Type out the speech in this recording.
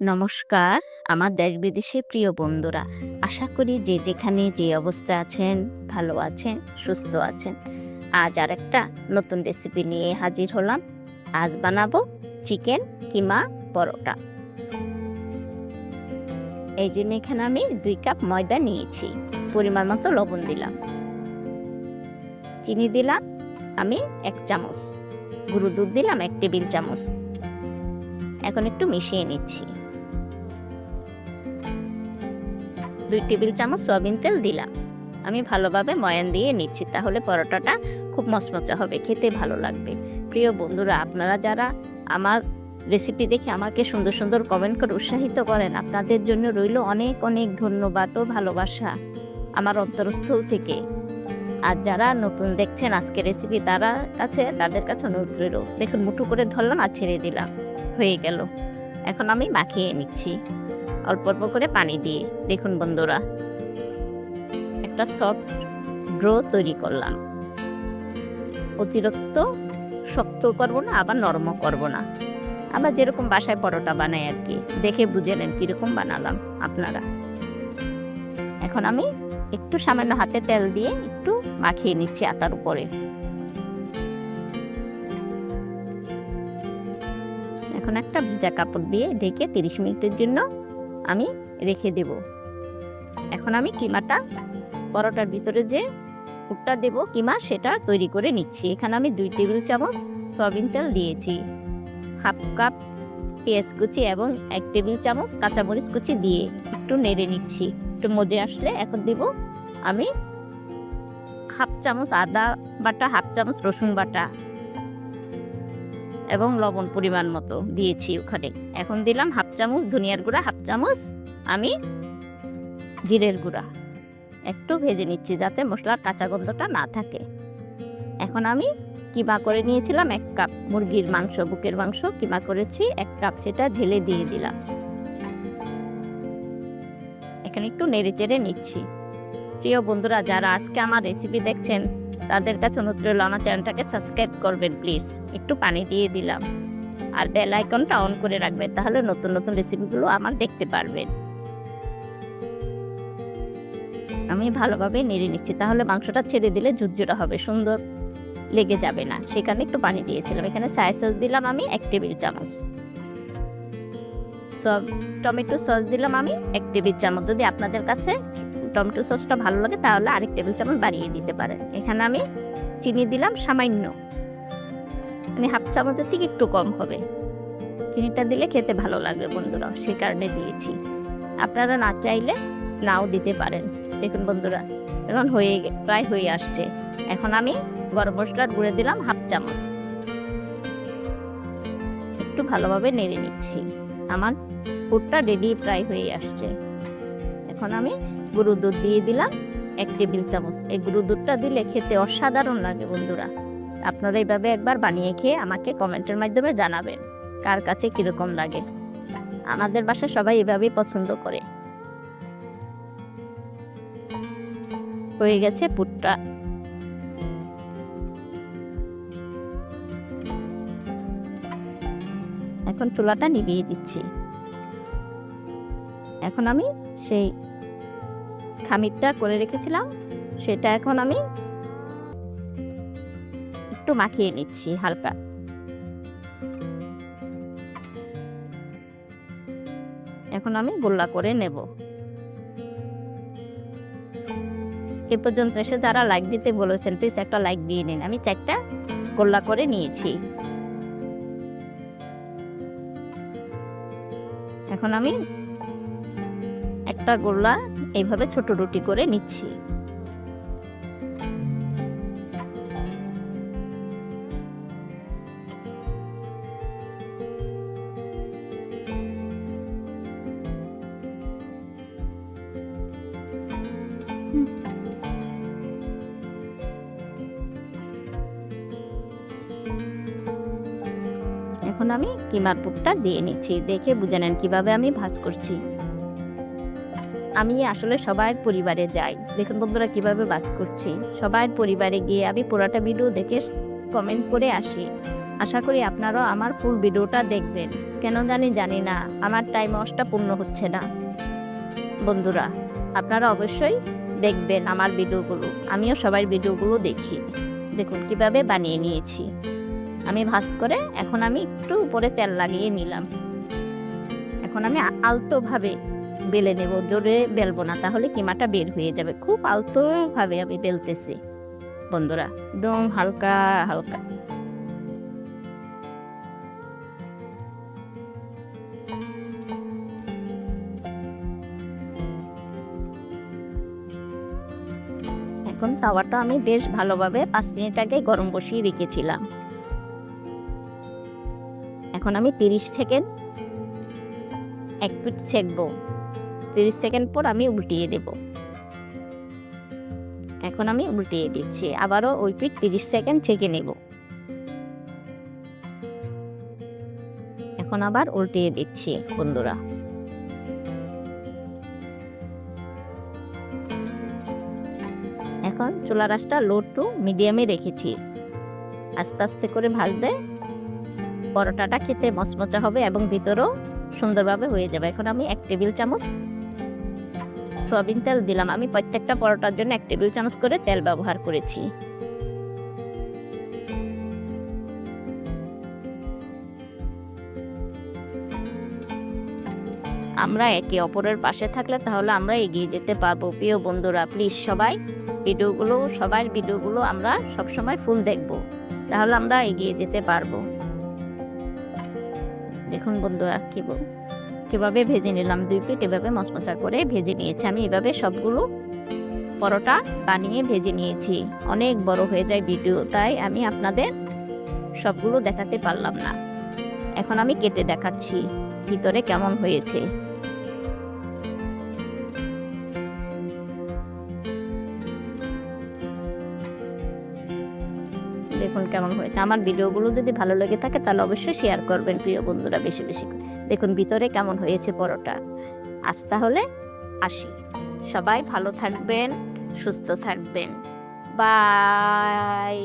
নমস্কার, আমার দেশ বিদেশে প্রিয় বন্ধুরা। আশা করি যে যেখানে যে অবস্থায় আছেন, ভালো আছেন, সুস্থ আছেন। আজ আরেকটা নতুন রেসিপি নিয়ে হাজির হলাম। আজ বানাবো চিকেন কিমা পরোটা। এই জন্য এখানে আমি 2 কাপ ময়দা নিয়েছি। পরিমাণ মতো লবণ দিলাম। চিনি দিলাম আমি 1 চামচ। গুঁড়ো দুধ দিলাম 1 টেবিল চামচ। এখন একটু মিশিয়ে নিচ্ছি। 2 টেবিল চামচ সয়াবিন তেল দিলাম। আমি ভালোভাবে ময়ান দিয়ে নিচ্ছি, তাহলে পরোটাটা খুব মচমচে হবে, খেতে ভালো লাগবে। প্রিয় বন্ধুরা, আপনারা যারা আমার রেসিপি দেখে আমাকে সুন্দর সুন্দর কমেন্ট করে উৎসাহিত করেন, আপনাদের জন্য রইল অনেক অনেক ধন্যবাদ ও ভালোবাসা আমার অন্তরস্থল থেকে। আর যারা নতুন দেখছেন আজকে রেসিপি, তাদের কাছে অনুরোধ রইল। দেখুন, মুঠো করে ধরলাম আর ছেড়ে দিলাম, হয়ে গেল। এখন আমি মাখিয়ে নিচ্ছি অল্প অল্প করে পানি দিয়ে। দেখুন বন্ধুরা, একটা সফট ডো তৈরি করলাম। অতিরিক্ত শক্ত করব না, আবার নরমও করব না। আবার যেরকম বাসায় পরোটা বানাই আর কি, দেখে বুঝে নেন কীরকম বানালাম আপনারা। এখন আমি একটু সামান্য হাতে তেল দিয়ে একটু মাখিয়ে নিচ্ছি আটার উপরে। এখন একটা ভিজা কাপড় দিয়ে ঢেকে 30 মিনিটের জন্য আমি রেখে দেব। এখন আমি কিমাটা, পরোটার ভিতরে যে পুরটা দেব কিমা, সেটা তৈরি করে নিচ্ছি। এখানে আমি 2 টেবিল চামচ সয়াবিন তেল দিয়েছি, হাফ কাপ পেঁয়াজ কুচি এবং 1 টেবিল চামচ কাঁচামরিচ কুচি দিয়ে একটু নেড়ে নিচ্ছি। একটু মজে আসলে এখন দেব আমি হাফ চামচ আদা বাটা, হাফ চামচ রসুন বাটা এবং লবণ পরিমাণ মতো দিয়েছি ওখানে। এখন দিলাম হাফ চামচ ধনিয়ার গুঁড়া, হাফ চামচ আমি জিরের গুঁড়া। একটু ভেজে নিচ্ছি যাতে মশলার কাঁচা গন্ধটা না থাকে। এখন আমি কিমা করে নিয়েছিলাম 1 কাপ মুরগির মাংস, বুকের মাংস কিমা করেছি 1 কাপ, সেটা ঢেলে দিয়ে দিলাম। এখন একটু নেড়ে চেড়ে নিচ্ছি। প্রিয় বন্ধুরা, যারা আজকে আমার রেসিপি দেখছেন, তাদের কাছে অনুরোধ রইল আমার চ্যানেলটাকে সাবস্ক্রাইব করবেন প্লিজ। একটু পানি দিয়ে দিলাম আর বেল আইকনটা অন করে রাখবেন, তাহলে নতুন নতুন রেসিপিগুলো আমার দেখতে পারবেন। আমি ভালোভাবে নেড়ে নিচ্ছি, তাহলে মাংসটা ছেড়ে দিলে ঝুরঝুরা হবে, সুন্দর লেগে যাবে না। সেখানে একটু পানি দিয়েছিলাম। এখানে সয়া সস দিলাম আমি 1 টেবিল চামচ। টমেটো সস দিলাম আমি 1 টেবিল চামচ। যদি আপনাদের কাছে টমেটো সসটা ভালো লাগে তাহলে আরেক টেবিল চামচ বাড়িয়ে দিতে পারেন। এখানে আমি চিনি দিলাম সামান্য, মানে হাফ চামচের থেকে একটু কম হবে। চিনিটা দিলে খেতে ভালো লাগবে বন্ধুরা, সেই কারণে দিয়েছি। আপনারা না চাইলে নাও দিতে পারেন। দেখুন বন্ধুরা, এখন প্রায় হয়ে আসছে। এখন আমি গরম মশলার গুঁড়ো দিলাম হাফ চামচ। একটু ভালোভাবে নেড়ে নিচ্ছি। আমার পুরটা রেডি প্রায় হয়ে আসছে। এখন আমি গুঁড়ো দুধ দিয়ে দিলাম 1 টেবিল চামচ। এই গুঁড়ো দুধটা দিলে খেতে অসাধারণ লাগে বন্ধুরা। আপনারা এইভাবে একবার বানিয়ে খেয়ে আমাকে কমেন্টের মাধ্যমে জানাবেন কার কাছে কীরকম লাগে। আমাদের বাসায় সবাই এভাবেই পছন্দ করে। হয়ে গেছে পুরটা। এখন চুলাটা নিভিয়ে দিচ্ছি। এখন আমি সেই খামিরটা করে রেখেছিলাম, সেটা এখন আমি একটু মাখিয়ে নিচ্ছি হালকা। এখন আমি গোল্লা করে নেব। এ পর্যন্ত এসে যারা লাইক দিতে বলেছেন, প্লিজ একটা লাইক দিয়ে নিন। আমি 4টা গোল্লা করে নিয়েছি। এখন আমি একটা গোল্লা এইভাবে ছোট রুটি করে নিচ্ছি। এখন আমি কিমার পুরটা দিয়ে নিচ্ছি। দেখে বুঝে নেন কিভাবে আমি ভাজ করছি। আমি আসলে সবার পরিবারে যাই। দেখুন বন্ধুরা কিভাবে ভাজ করছি। সবার পরিবারে গিয়ে আমি পুরোটা ভিডিও দেখে কমেন্ট করে আসি। আশা করি আপনারাও আমার ফুল ভিডিওটা দেখবেন। কেন জানি না আমার টাইম ওয়াশটা পূর্ণ হচ্ছে না। বন্ধুরা, আপনারা অবশ্যই দেখবেন আমার ভিডিওগুলো। আমিও সবার ভিডিওগুলো দেখি। দেখুন কিভাবে বানিয়ে নিয়েছি। আমি ভাঁজ করে এখন আমি একটু উপরে তেল লাগিয়ে নিলাম। এখন আমি আলতোভাবে বেলে নেব, জোরে বেলবো না, তাহলে কিমাটা বের হয়ে যাবে। খুব আলতোভাবে আমি বেলতেছি বন্ধুরা, একদম হালকা হালকা। এখন তাওয়াটা আমি বেশ ভালোভাবে 5 মিনিট আগে গরম বসিয়ে রেখেছিলাম। এখন আমি 30 সেকেন্ড এক পিঠ সেকবো। 30 সেকেন্ড পর আমি উল্টিয়ে দেব। এখন আমি উল্টিয়ে দিচ্ছি, আবারও ওই পিঠ 30 সেকেন্ড ছেঁকে নেব। এখন আবার উল্টিয়ে দিচ্ছি বন্ধুরা। এখন চুলার আঁচটা লো টু মিডিয়ামে রেখেছি। আস্তে আস্তে করে ভাজলে পরোটাটা খেতে মচমচা হবে এবং ভিতরেও সুন্দরভাবে হয়ে যাবে। এখন আমি 1 টেবিল চামচ সয়াবিন তেল দিলাম। আমি প্রত্যেকটা পরোটার জন্য 1 টেবিল চামচ করে তেল ব্যবহার করেছি। আমরা একে অপরের পাশে থাকলে তাহলে আমরা এগিয়ে যেতে পারবো। প্রিয় বন্ধুরা, প্লিজ সবার ভিডিওগুলো আমরা সবসময় ফুল দেখব, তাহলে আমরা এগিয়ে যেতে পারবো। দেখুন বন্ধুরা কিভাবে ভেজে নিলাম। 2 পিঠ এভাবে মচমচা করে ভেজে নিয়েছি। আমি এভাবে সবগুলো পরোটা বানিয়ে ভেজে নিয়েছি। অনেক বড় হয়ে যায় ভিডিও, তাই আমি আপনাদের সবগুলো দেখাতে পারলাম না। এখন আমি কেটে দেখাচ্ছি ভিতরে কেমন হয়েছে। দেখুন কেমন হয়েছে। আমার ভিডিওগুলো যদি ভালো লেগে থাকে তাহলে অবশ্যই শেয়ার করবেন প্রিয় বন্ধুরা, বেশি বেশি করে। দেখুন ভিতরে কেমন হয়েছে পরোটা। আজ তাহলে আসি। সবাই ভালো থাকবেন, সুস্থ থাকবেন। বাই।